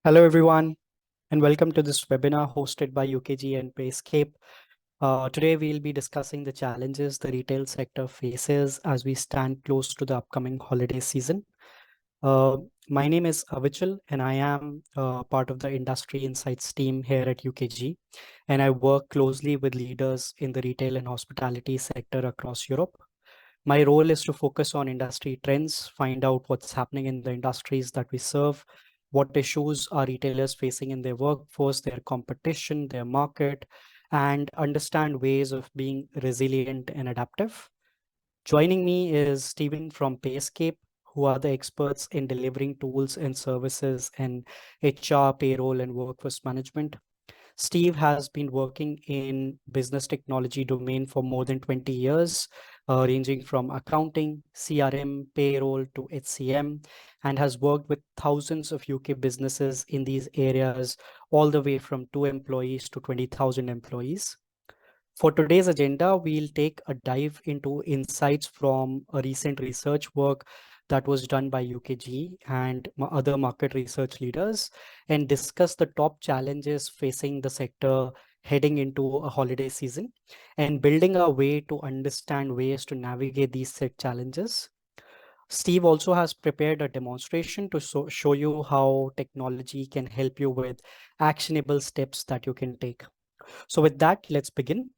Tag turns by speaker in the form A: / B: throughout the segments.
A: Hello, everyone, and welcome to this webinar hosted by UKG and Payscape. Today, we'll be discussing the challenges the retail sector faces as we stand close to the upcoming holiday season. Uh, my name is Avichal, and I am part of the Industry Insights team here at UKG, and I work closely with leaders in the retail and hospitality sector across Europe. My role is to focus on industry trends, find out what's happening in the industries that we serve, what issues are retailers facing in their workforce, their competition, their market, and understand ways of being resilient and adaptive. Joining me is Stephen from Payscape, who are the experts in delivering tools and services in HR, payroll, and workforce management. Steve has been working in business technology domain for more than 20 years, ranging from accounting, CRM, payroll to HCM, and has worked with thousands of UK businesses in these areas, all the way from 2 employees to 20,000 employees. For today's agenda, we'll take a dive into insights from a recent research work that was done by UKG and other market research leaders and discuss the top challenges facing the sector heading into a holiday season and building a way to understand ways to navigate these set challenges. Steve also has prepared a demonstration to show you how technology can help you with actionable steps that you can take. So with that, let's begin.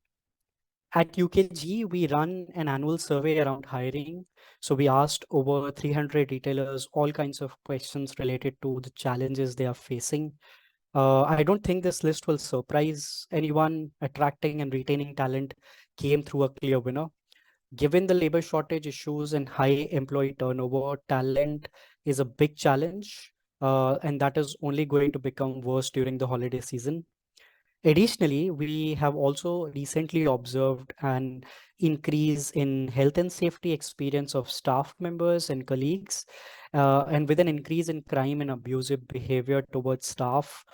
A: At UKG, we run an annual survey around hiring. So we asked over 300 retailers all kinds of questions related to the challenges they are facing. I don't think this list will surprise anyone. Attracting and retaining talent came through a clear winner. Given the labor shortage issues and high employee turnover, talent is a big challenge, and that is only going to become worse during the holiday season. Additionally, we have also recently observed an increase in health and safety experience of staff members and colleagues, and with an increase in crime and abusive behavior towards staff,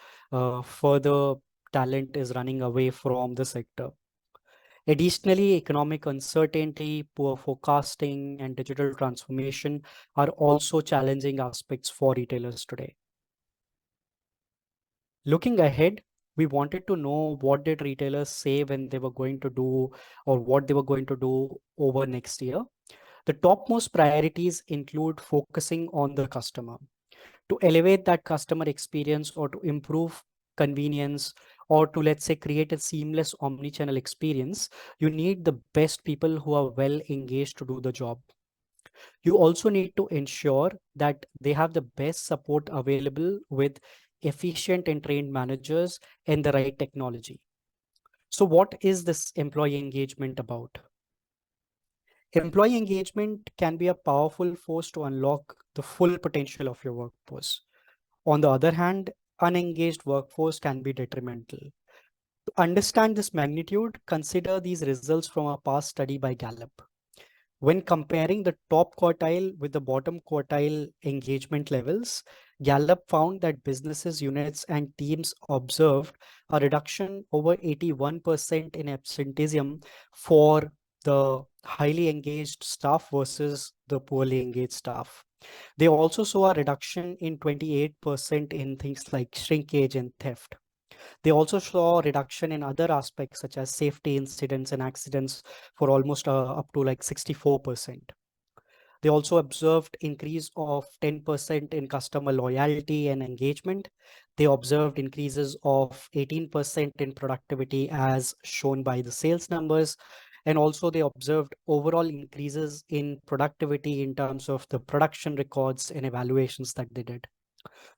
A: further talent is running away from the sector. Additionally, economic uncertainty, poor forecasting, and digital transformation are also challenging aspects for retailers today. Looking ahead, we wanted to know what did retailers say when they were going to do or what they were going to do over next year. The topmost priorities include focusing on the customer to elevate that customer experience or to improve convenience or to, let's say, create a seamless omni-channel experience. You need the best people who are well engaged to do the job. You also need to ensure that they have the best support available with efficient and trained managers and the right technology. So what is this employee engagement about? Employee engagement can be a powerful force to unlock the full potential of your workforce. On the other hand, unengaged workforce can be detrimental. To understand this magnitude, consider these results from a past study by Gallup. When comparing the top quartile with the bottom quartile engagement levels, Gallup found that businesses, units, and teams observed a reduction over 81% in absenteeism for the highly engaged staff versus the poorly engaged staff. They also saw a reduction in 28% in things like shrinkage and theft. They also saw a reduction in other aspects such as safety incidents and accidents for almost up to like 64%. They also observed increase of 10% in customer loyalty and engagement. They observed increases of 18% in productivity as shown by the sales numbers. And also they observed overall increases in productivity in terms of the production records and evaluations that they did.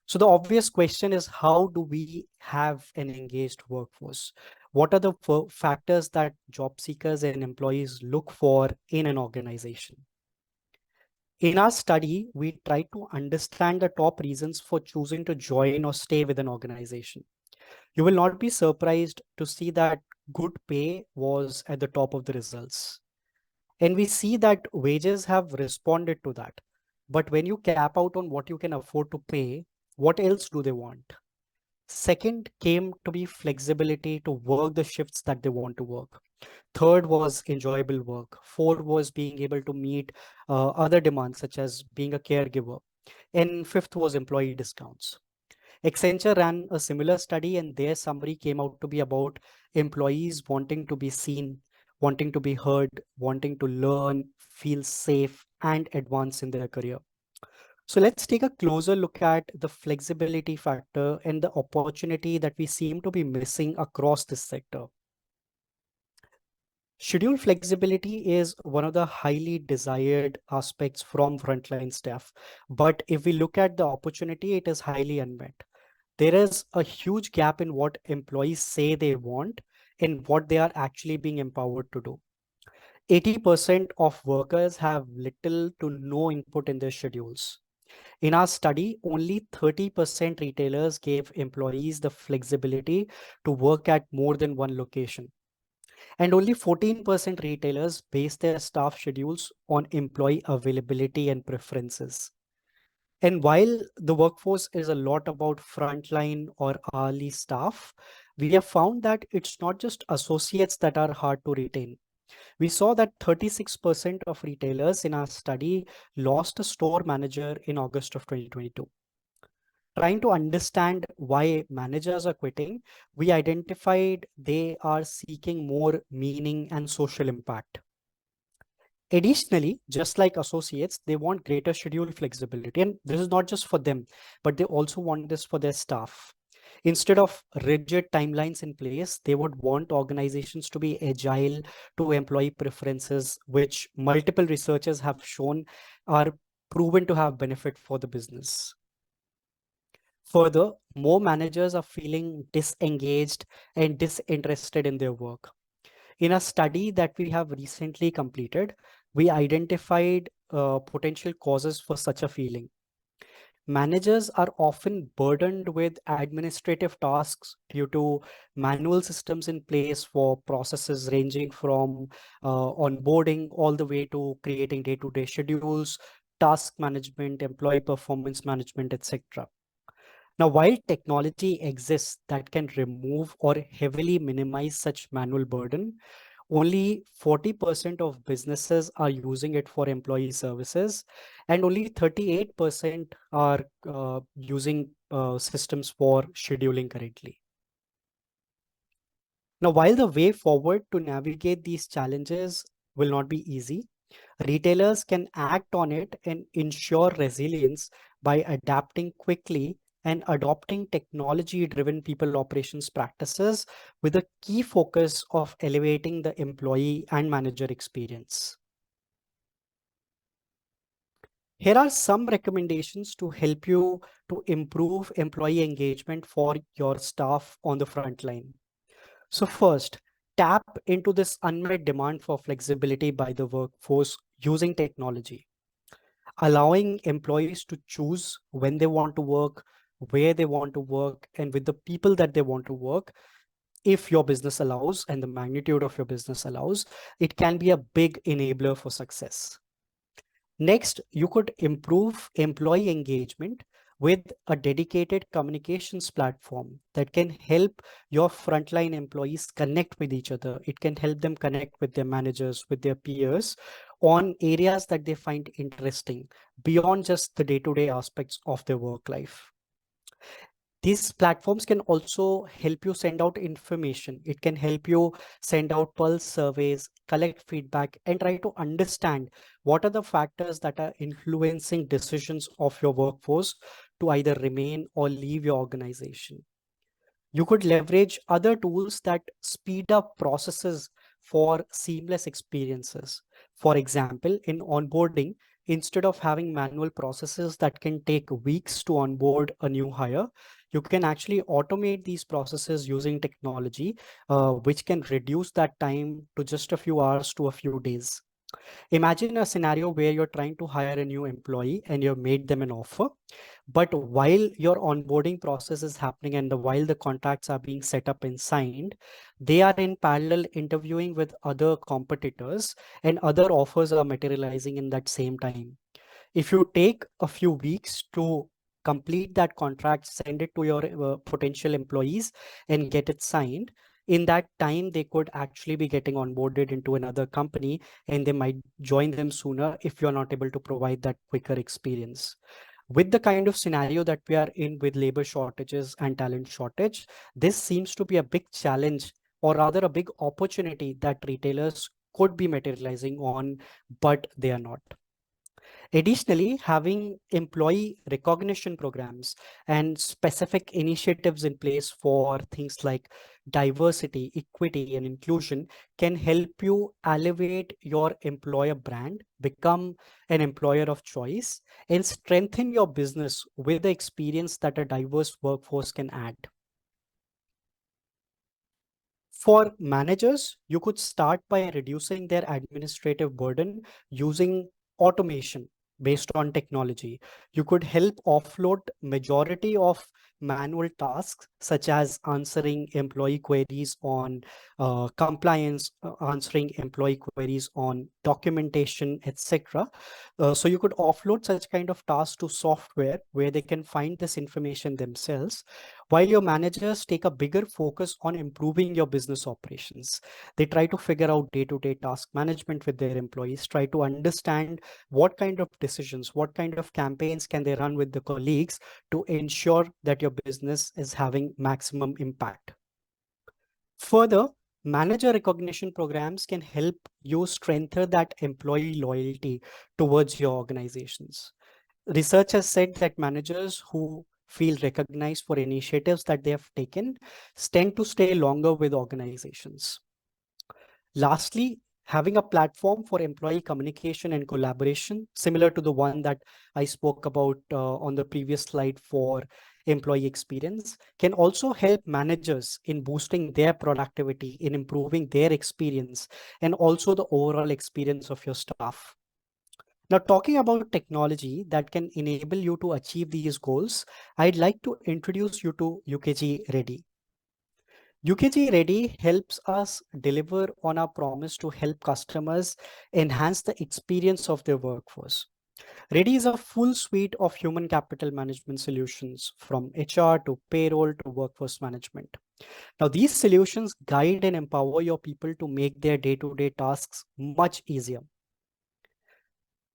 A: So the obvious question is, how do we have an engaged workforce? What are the factors that job seekers and employees look for in an organization? In our study, we try to understand the top reasons for choosing to join or stay with an organization. You will not be surprised to see that good pay was at the top of the results. And we see that wages have responded to that. But when you cap out on what you can afford to pay, what else do they want? Second came to be flexibility to work the shifts that they want to work. Third was enjoyable work. Fourth was being able to meet other demands such as being a caregiver. And fifth was employee discounts. Accenture ran a similar study, and their summary came out to be about employees wanting to be seen, wanting to be heard, wanting to learn, feel safe, and advance in their career. So let's take a closer look at the flexibility factor and the opportunity that we seem to be missing across this sector. Schedule flexibility is one of the highly desired aspects from frontline staff. But if we look at the opportunity, it is highly unmet. There is a huge gap in what employees say they want and what they are actually being empowered to do. 80% of workers have little to no input in their schedules. In our study, only 30% retailers gave employees the flexibility to work at more than one location. And only 14% retailers base their staff schedules on employee availability and preferences. And while the workforce is a lot about frontline or hourly staff, we have found that it's not just associates that are hard to retain. We saw that 36% of retailers in our study lost a store manager in August of 2022. Trying to understand why managers are quitting, we identified they are seeking more meaning and social impact. Additionally, just like associates, they want greater schedule flexibility. And this is not just for them, but they also want this for their staff. Instead of rigid timelines in place, they would want organizations to be agile to employee preferences, which multiple researchers have shown are proven to have benefit for the business. Further, more managers are feeling disengaged and disinterested in their work. In a study that we have recently completed, we identified potential causes for such a feeling. Managers are often burdened with administrative tasks due to manual systems in place for processes ranging from onboarding all the way to creating day-to-day schedules, task management, employee performance management, etc. Now, while technology exists that can remove or heavily minimize such manual burden, only 40% of businesses are using it for employee services, and only 38% are using systems for scheduling currently. Now, while the way forward to navigate these challenges will not be easy, retailers can act on it and ensure resilience by adapting quickly and adopting technology-driven people operations practices with a key focus of elevating the employee and manager experience. Here are some recommendations to help you to improve employee engagement for your staff on the front line. So first, tap into this unmet demand for flexibility by the workforce using technology. Allowing employees to choose when they want to work, where they want to work, and with the people that they want to work, if your business allows and the magnitude of your business allows, it can be a big enabler for success. Next, you could improve employee engagement with a dedicated communications platform that can help your frontline employees connect with each other. It can help them connect with their managers, with their peers on areas that they find interesting beyond just the day-to-day aspects of their work life. These platforms can also help you send out information. It can help you send out pulse surveys, collect feedback, and try to understand what are the factors that are influencing decisions of your workforce to either remain or leave your organization. You could leverage other tools that speed up processes for seamless experiences. For example, in onboarding, instead of having manual processes that can take weeks to onboard a new hire, you can actually automate these processes using technology, which can reduce that time to just a few hours to a few days. Imagine a scenario where you're trying to hire a new employee and you've made them an offer. But while your onboarding process is happening and while the contracts are being set up and signed, they are in parallel interviewing with other competitors and other offers are materializing in that same time. If you take a few weeks to complete that contract, send it to your potential employees and get it signed, in that time, they could actually be getting onboarded into another company and they might join them sooner if you're not able to provide that quicker experience. With the kind of scenario that we are in with labor shortages and talent shortage, this seems to be a big challenge, or rather a big opportunity that retailers could be materializing on, but they are not. Additionally, having employee recognition programs and specific initiatives in place for things like diversity, equity, and inclusion can help you elevate your employer brand, become an employer of choice, and strengthen your business with the experience that a diverse workforce can add. For managers, you could start by reducing their administrative burden using automation based on technology. You could help offload majority of manual tasks, such as answering employee queries on compliance, answering employee queries on documentation, etc. So you could offload such kind of tasks to software where they can find this information themselves, while your managers take a bigger focus on improving your business operations. They try to figure out day-to-day task management with their employees, try to understand what kind of decisions, what kind of campaigns can they run with the colleagues to ensure that your business is having maximum impact. Further, manager recognition programs can help you strengthen that employee loyalty towards your organizations. Research has said that managers who feel recognized for initiatives that they have taken tend to stay longer with organizations. Lastly, having a platform for employee communication and collaboration, similar to the one that I spoke about on the previous slide for employee experience, can also help managers in boosting their productivity, in improving their experience, and also the overall experience of your staff. Now, talking about technology that can enable you to achieve these goals, I'd like to introduce you to UKG Ready. UKG Ready helps us deliver on our promise to help customers enhance the experience of their workforce. Ready is a full suite of human capital management solutions, from HR to payroll to workforce management. Now, these solutions guide and empower your people to make their day-to-day tasks much easier.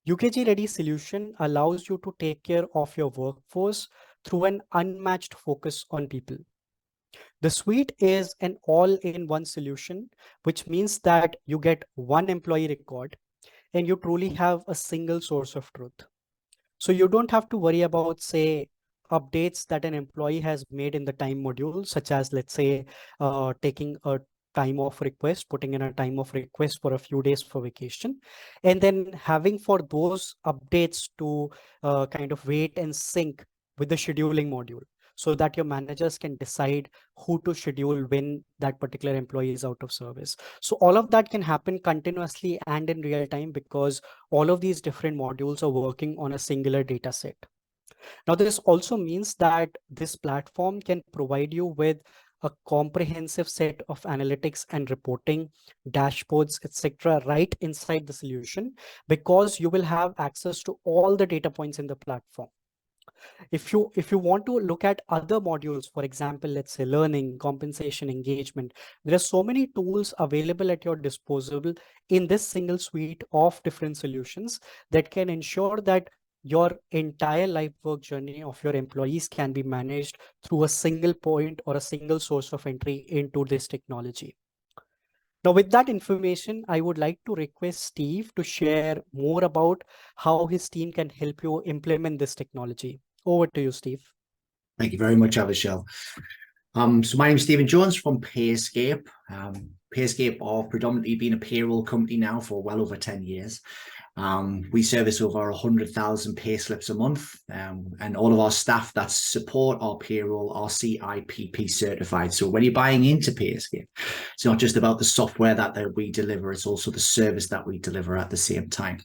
A: UKG Ready solution allows you to take care of your workforce through an unmatched focus on people. The suite is an all-in-one solution, which means that you get one employee record and you truly have a single source of truth. So you don't have to worry about, say, updates that an employee has made in the time module, such as, let's say, taking a time off request, putting in a time of request for a few days for vacation, and then having for those updates to kind of wait and sync with the scheduling module, so that your managers can decide who to schedule when that particular employee is out of service. So all of that can happen continuously and in real time, because all of these different modules are working on a singular data set. Now, this also means that this platform can provide you with a comprehensive set of analytics and reporting, dashboards, etc., right inside the solution, because you will have access to all the data points in the platform. If you want to look at other modules, for example, let's say learning, compensation, engagement, there are so many tools available at your disposal in this single suite of different solutions that can ensure that your entire life work journey of your employees can be managed through a single point or a single source of entry into this technology. Now, with that information, I would like to request Steve to share more about how his team can help you implement this technology. Over to you, Steve.
B: Thank you very much, Avishal. So my name is Stephen Jones from PayScape. PayScape are predominantly been a payroll company now for well over 10 years. We service over 100,000 pay slips a month, and all of our staff that support our payroll are CIPP certified. So when you're buying into PayScape, it's not just about the software that we deliver, it's also the service that we deliver at the same time.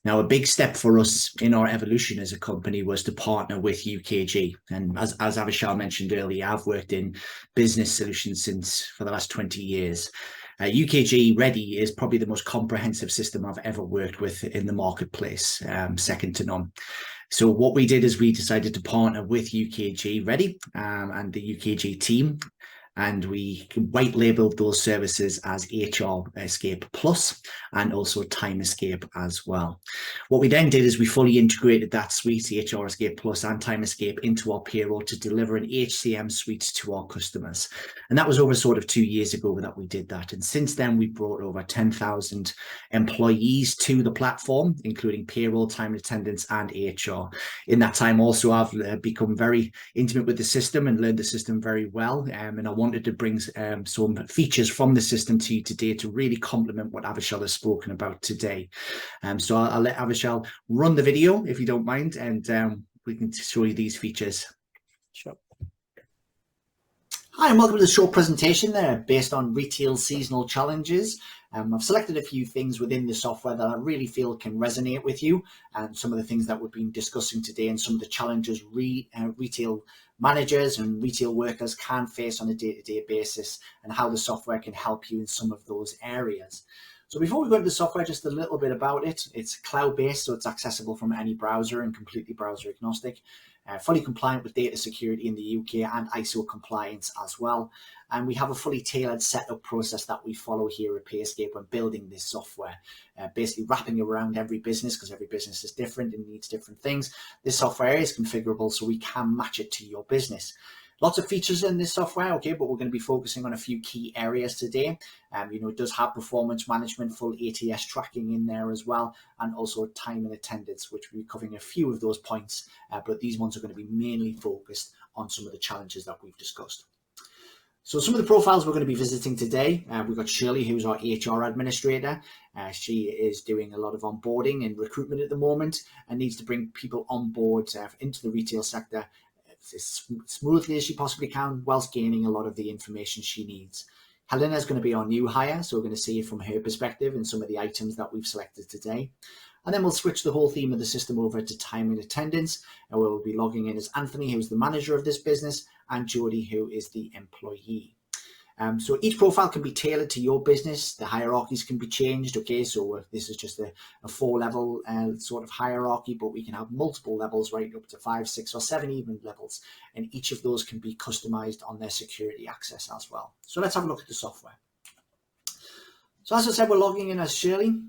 B: Now, a big step for us in our evolution as a company was to partner with UKG. And as Avishal mentioned earlier, I've worked in business solutions for the last 20 years. UKG Ready is probably the most comprehensive system I've ever worked with in the marketplace, second to none. So what we did is we decided to partner with UKG Ready and the UKG team. and we white labeled those services as HR Escape Plus and also Time Escape as well. What we then did is we fully integrated that suite, HR Escape Plus and Time Escape, into our payroll to deliver an HCM suite to our customers. And that was over sort of 2 years ago that we did that. And since then, we brought over 10,000 employees to the platform, including payroll, time and attendance, and HR. In that time, also, I've become very intimate with the system and learned the system very well. And I wanted to bring some features from the system to you today to really complement what Avishal has spoken about today. So I'll let Avishal run the video, if you don't mind, and we can show you these features.
A: Sure.
B: Hi, and welcome to the short presentation there based on retail seasonal challenges. I've selected a few things within the software that I really feel can resonate with you, and some of the things that we've been discussing today and some of the challenges retail managers and retail workers can face on a day-to-day basis, and how the software can help you in some of those areas. So before we go into the software, just a little bit about it. It's cloud-based, so it's accessible from any browser and completely browser agnostic. Fully compliant with data security in the UK and ISO compliance as well. And we have a fully tailored setup process that we follow here at PayScape when building this software, basically wrapping around every business, because every business is different and needs different things. This software is configurable, so we can match it to your business. Lots of features in this software, okay, but we're going to be focusing on a few key areas today. It does have performance management, full ATS tracking in there as well, and also time and attendance, which we'll be covering a few of those points, but these ones are going to be mainly focused on some of the challenges that we've discussed. So some of the profiles we're going to be visiting today, we've got Shirley, who's our HR administrator. She is doing a lot of onboarding and recruitment at the moment and needs to bring people on board into the retail sector as smoothly as she possibly can, whilst gaining a lot of the information she needs. Helena is going to be our new hire, so we're going to see it from her perspective and some of the items that we've selected today. And then we'll switch the whole theme of the system over to time and attendance, and we'll be logging in as Anthony, who's the manager of this business, and Jody, who is the employee. So each profile can be tailored to your business. The hierarchies can be changed. Okay, so this is just a 4-level sort of hierarchy, but we can have multiple levels, right up to 5, 6, or 7 even levels, and each of those can be customized on their security access as well. So let's have a look at the software. So as I said, we're logging in as Shirley,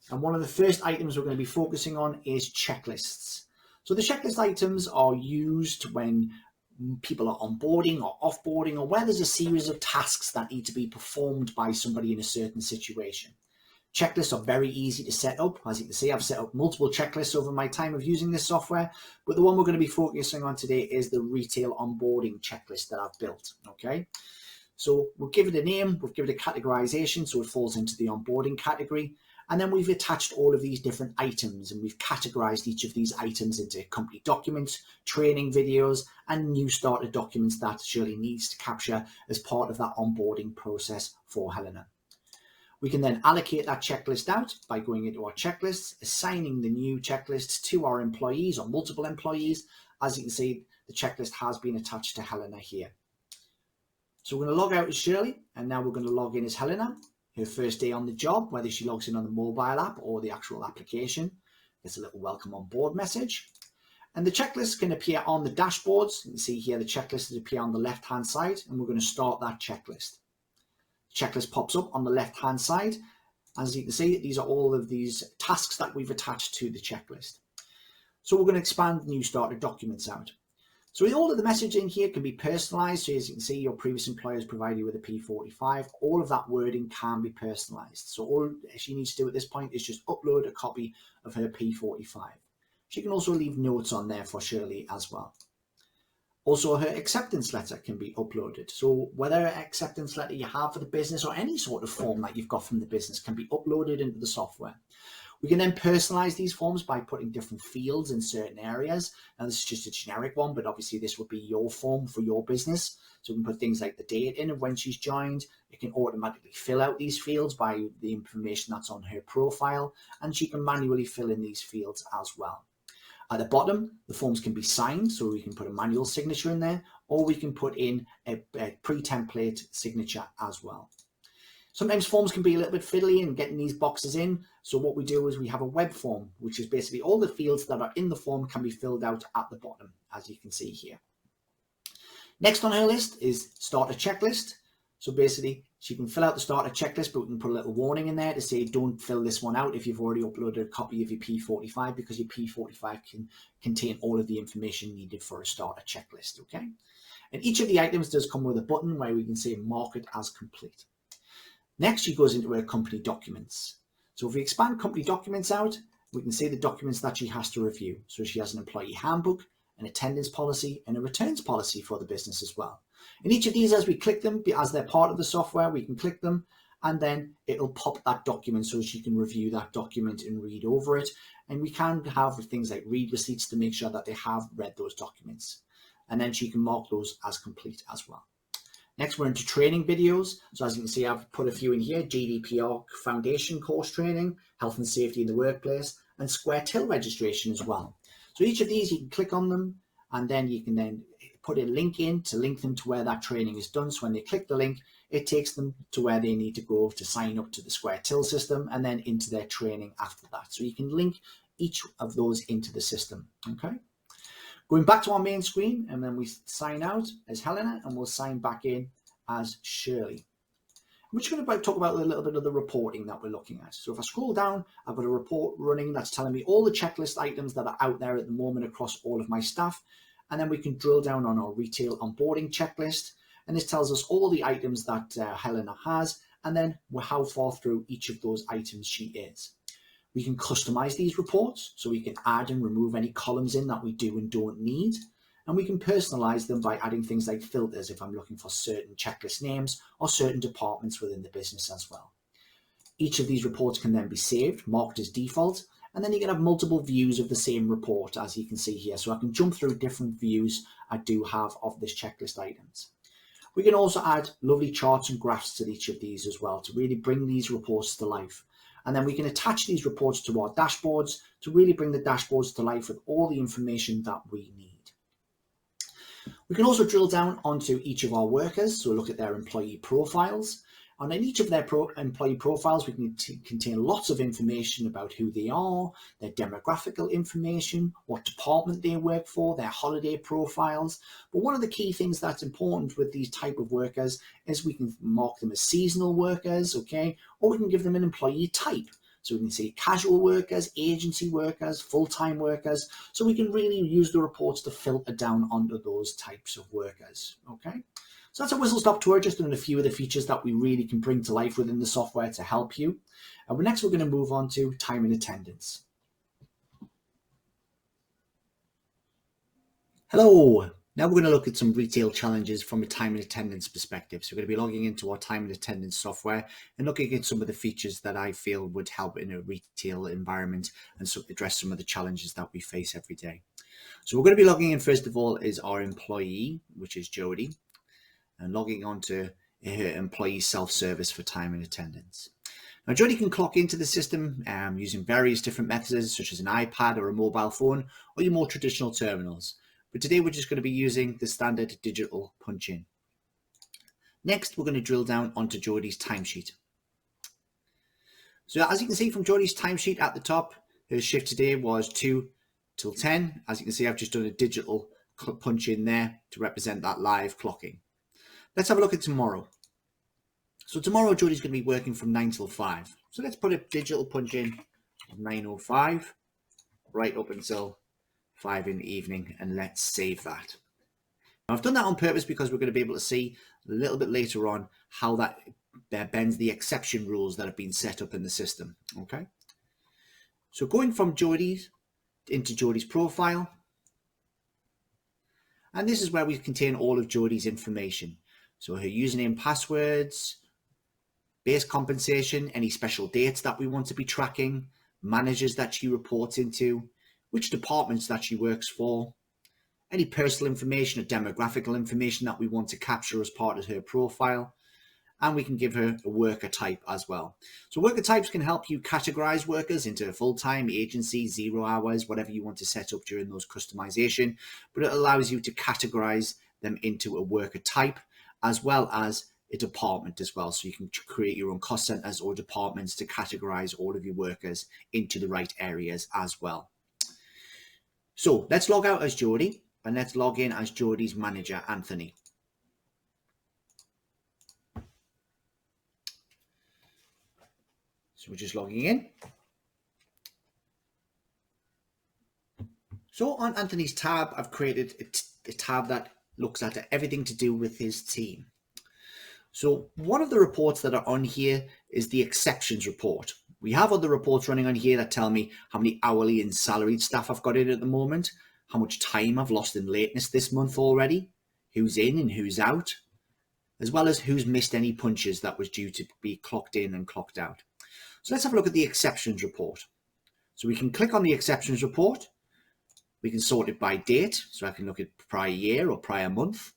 B: and one of the first items we're going to be focusing on is checklists. So the checklist items are used when people are onboarding or offboarding, or where there's a series of tasks that need to be performed by somebody in a certain situation. Checklists are very easy to set up. As you can see, I've set up multiple checklists over my time of using this software, but the one we're going to be focusing on today is the retail onboarding checklist that I've built. Okay, so we'll give it a name, we'll give it a categorization, so it falls into the onboarding category. And then we've attached all of these different items, and we've categorized each of these items into company documents, training videos, and new starter documents that Shirley needs to capture as part of that onboarding process for Helena. We can then allocate that checklist out by going into our checklists, assigning the new checklist to our employees or multiple employees. As you can see, the checklist has been attached to Helena here. So we're going to log out as Shirley, and now we're going to log in as Helena. Her first day on the job, whether she logs in on the mobile app or the actual application, gets a little welcome on board message. And the checklist can appear on the dashboards. You can see here the checklist appear on the left hand side, and we're going to start that checklist. The checklist pops up on the left hand side. As you can see, these are all of these tasks that we've attached to the checklist. So we're going to expand new starter documents out. So all of the messaging here can be personalized. So as you can see, your previous employers provide you with a P45. All of that wording can be personalized. So all she needs to do at this point is just upload a copy of her P45. She can also leave notes on there for Shirley as well. Also, her acceptance letter can be uploaded. So whether acceptance letter you have for the business or any sort of form that you've got from the business can be uploaded into the software. We can then personalize these forms by putting different fields in certain areas. Now, this is just a generic one, but obviously this would be your form for your business. So we can put things like the date in of when she's joined. It can automatically fill out these fields by the information that's on her profile, and she can manually fill in these fields as well. At the bottom, the forms can be signed, so we can put a manual signature in there, or we can put in a pre-template signature as well. Sometimes forms can be a little bit fiddly in getting these boxes in. So what we do is we have a web form, which is basically all the fields that are in the form can be filled out at the bottom, as you can see here. Next on her list is start a checklist. So basically, she can fill out the starter checklist, but we can put a little warning in there to say, don't fill this one out if you've already uploaded a copy of your P45, because your P45 can contain all of the information needed for a starter checklist, okay? And each of the items does come with a button where we can say mark it as complete. Next, she goes into her company documents. So if we expand company documents out, we can see the documents that she has to review. So she has an employee handbook, an attendance policy, and a returns policy for the business as well. And each of these, as we click them, as they're part of the software, we can click them and then it'll pop that document so she can review that document and read over it. And we can have things like read receipts to make sure that they have read those documents. And then she can mark those as complete as well. Next, we're into training videos. So as you can see, I've put a few in here: GDPR Foundation course training, health and safety in the workplace, and Square Till registration as well. So each of these, you can click on them, and then you can then put a link in to link them to where that training is done. So when they click the link, it takes them to where they need to go to sign up to the Square Till system and then into their training after that. So you can link each of those into the system, okay? Going back to our main screen, and then we sign out as Helena and we'll sign back in as Shirley. We're just going to talk about a little bit of the reporting that we're looking at. So if I scroll down, I've got a report running that's telling me all the checklist items that are out there at the moment across all of my staff. And then we can drill down on our retail onboarding checklist. And this tells us all the items that Helena has, and then how far through each of those items she is. We can customize these reports, so we can add and remove any columns in that we do and don't need. And we can personalize them by adding things like filters if I'm looking for certain checklist names or certain departments within the business as well. Each of these reports can then be saved, marked as default, and then you can have multiple views of the same report, as you can see here. So I can jump through different views I do have of this checklist items. We can also add lovely charts and graphs to each of these as well to really bring these reports to life. And then we can attach these reports to our dashboards to really bring the dashboards to life with all the information that we need. We can also drill down onto each of our workers, so look at their employee profiles. And in each of their employee profiles, we can contain lots of information about who they are, their demographical information, what department they work for, their holiday profiles. But one of the key things that's important with these type of workers is we can mark them as seasonal workers, okay? Or we can give them an employee type. So we can see casual workers, agency workers, full-time workers. So we can really use the reports to filter down onto those types of workers, okay? So that's a whistle-stop tour just on a few of the features that we really can bring to life within the software to help you. And next, we're going to move on to time and attendance. Hello. Now we're going to look at some retail challenges from a time and attendance perspective. So we're going to be logging into our time and attendance software and looking at some of the features that I feel would help in a retail environment and so address some of the challenges that we face every day. So we're going to be logging in, first of all, is our employee, which is Jody, and logging on to her employee self-service for time and attendance. Now, Jody can clock into the system using various different methods, such as an iPad or a mobile phone, or your more traditional terminals. But today we're just going to be using the standard digital punch-in. Next, we're going to drill down onto Jody's timesheet. So as you can see from Jody's timesheet at the top, her shift today was 2 till 10. As you can see, I've just done a digital punch-in there to represent that live clocking. Let's have a look at tomorrow. So tomorrow, Jody's going to be working from 9 till 5. So let's put a digital punch-in of 9:05 right up until 5 in the evening, and let's save that. Now, I've done that on purpose because we're going to be able to see a little bit later on how that bends the exception rules that have been set up in the system. Okay. So going from Jody's into Jody's profile, and this is where we contain all of Jody's information. So her username, passwords, base compensation, any special dates that we want to be tracking, managers that she reports into, which departments that she works for, any personal information or demographical information that we want to capture as part of her profile, and we can give her a worker type as well. So worker types can help you categorize workers into full-time, agency, 0 hours, whatever you want to set up during those customization, but it allows you to categorize them into a worker type as well as a department as well. So you can create your own cost centers or departments to categorize all of your workers into the right areas as well. So let's log out as Jody and let's log in as Jody's manager, Anthony. So we're just logging in. So on Anthony's tab, I've created a tab that looks at everything to do with his team. So one of the reports that are on here is the exceptions report. We have other reports running on here that tell me how many hourly and salaried staff I've got in at the moment, how much time I've lost in lateness this month already, who's in and who's out, as well as who's missed any punches that was due to be clocked in and clocked out. So let's have a look at the exceptions report. So we can click on the exceptions report. We can sort it by date. So I can look at prior year or prior month.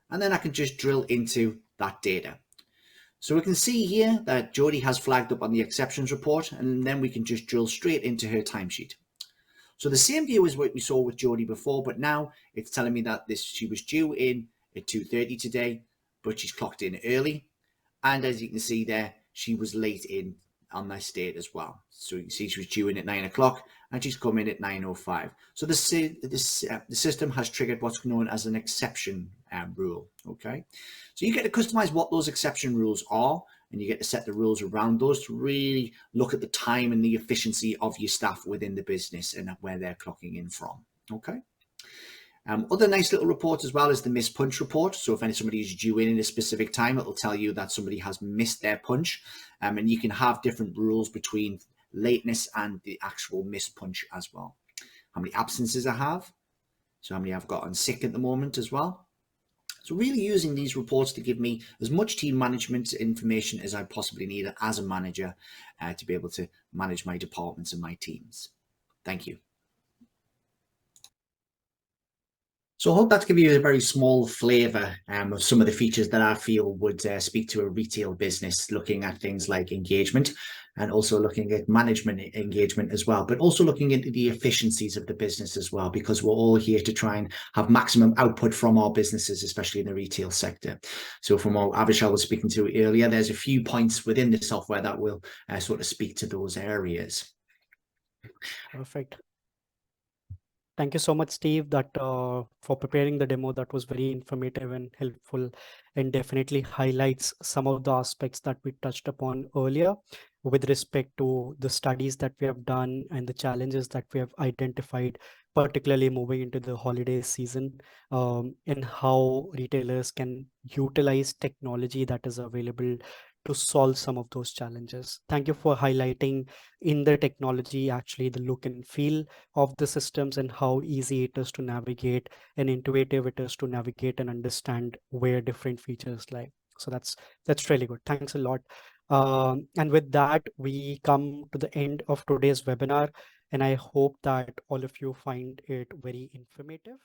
B: And then I can just drill into that data. So we can see here that Jodie has flagged up on the exceptions report, and then we can just drill straight into her timesheet. So the same view as what we saw with Jodie before, but now it's telling me that she was due in at 2:30 today, but she's clocked in early. And as you can see there, she was late in on my state as well. So you can see she was due in at 9 o'clock and she's come in at 9:05. So the system has triggered what's known as an exception rule. Okay, so you get to customize what those exception rules are, and you get to set the rules around those to really look at the time and the efficiency of your staff within the business and where they're clocking in from. Okay. Other nice little reports as well is the missed punch report. So if somebody is due in a specific time, it'll tell you that somebody has missed their punch. And you can have different rules between lateness and the actual missed punch as well. How many absences I have. So how many I've got on sick at the moment as well. So really using these reports to give me as much team management information as I possibly need as a manager to be able to manage my departments and my teams. Thank you. So I hope that's given you a very small flavour of some of the features that I feel would speak to a retail business, looking at things like engagement and also looking at management engagement as well, but also looking into the efficiencies of the business as well, because we're all here to try and have maximum output from our businesses, especially in the retail sector. So from what Avishal was speaking to earlier, there's a few points within the software that will sort of speak to those areas.
A: Perfect. Thank you so much, Steve, for preparing the demo. That was very informative and helpful, and definitely highlights some of the aspects that we touched upon earlier with respect to the studies that we have done and the challenges that we have identified, particularly moving into the holiday season, and how retailers can utilize technology that is available to solve some of those challenges. Thank you for highlighting in the technology, actually the look and feel of the systems and how easy it is to navigate and intuitive it is to navigate and understand where different features lie. So that's really good. Thanks a lot. And with that, we come to the end of today's webinar, and I hope that all of you find it very informative.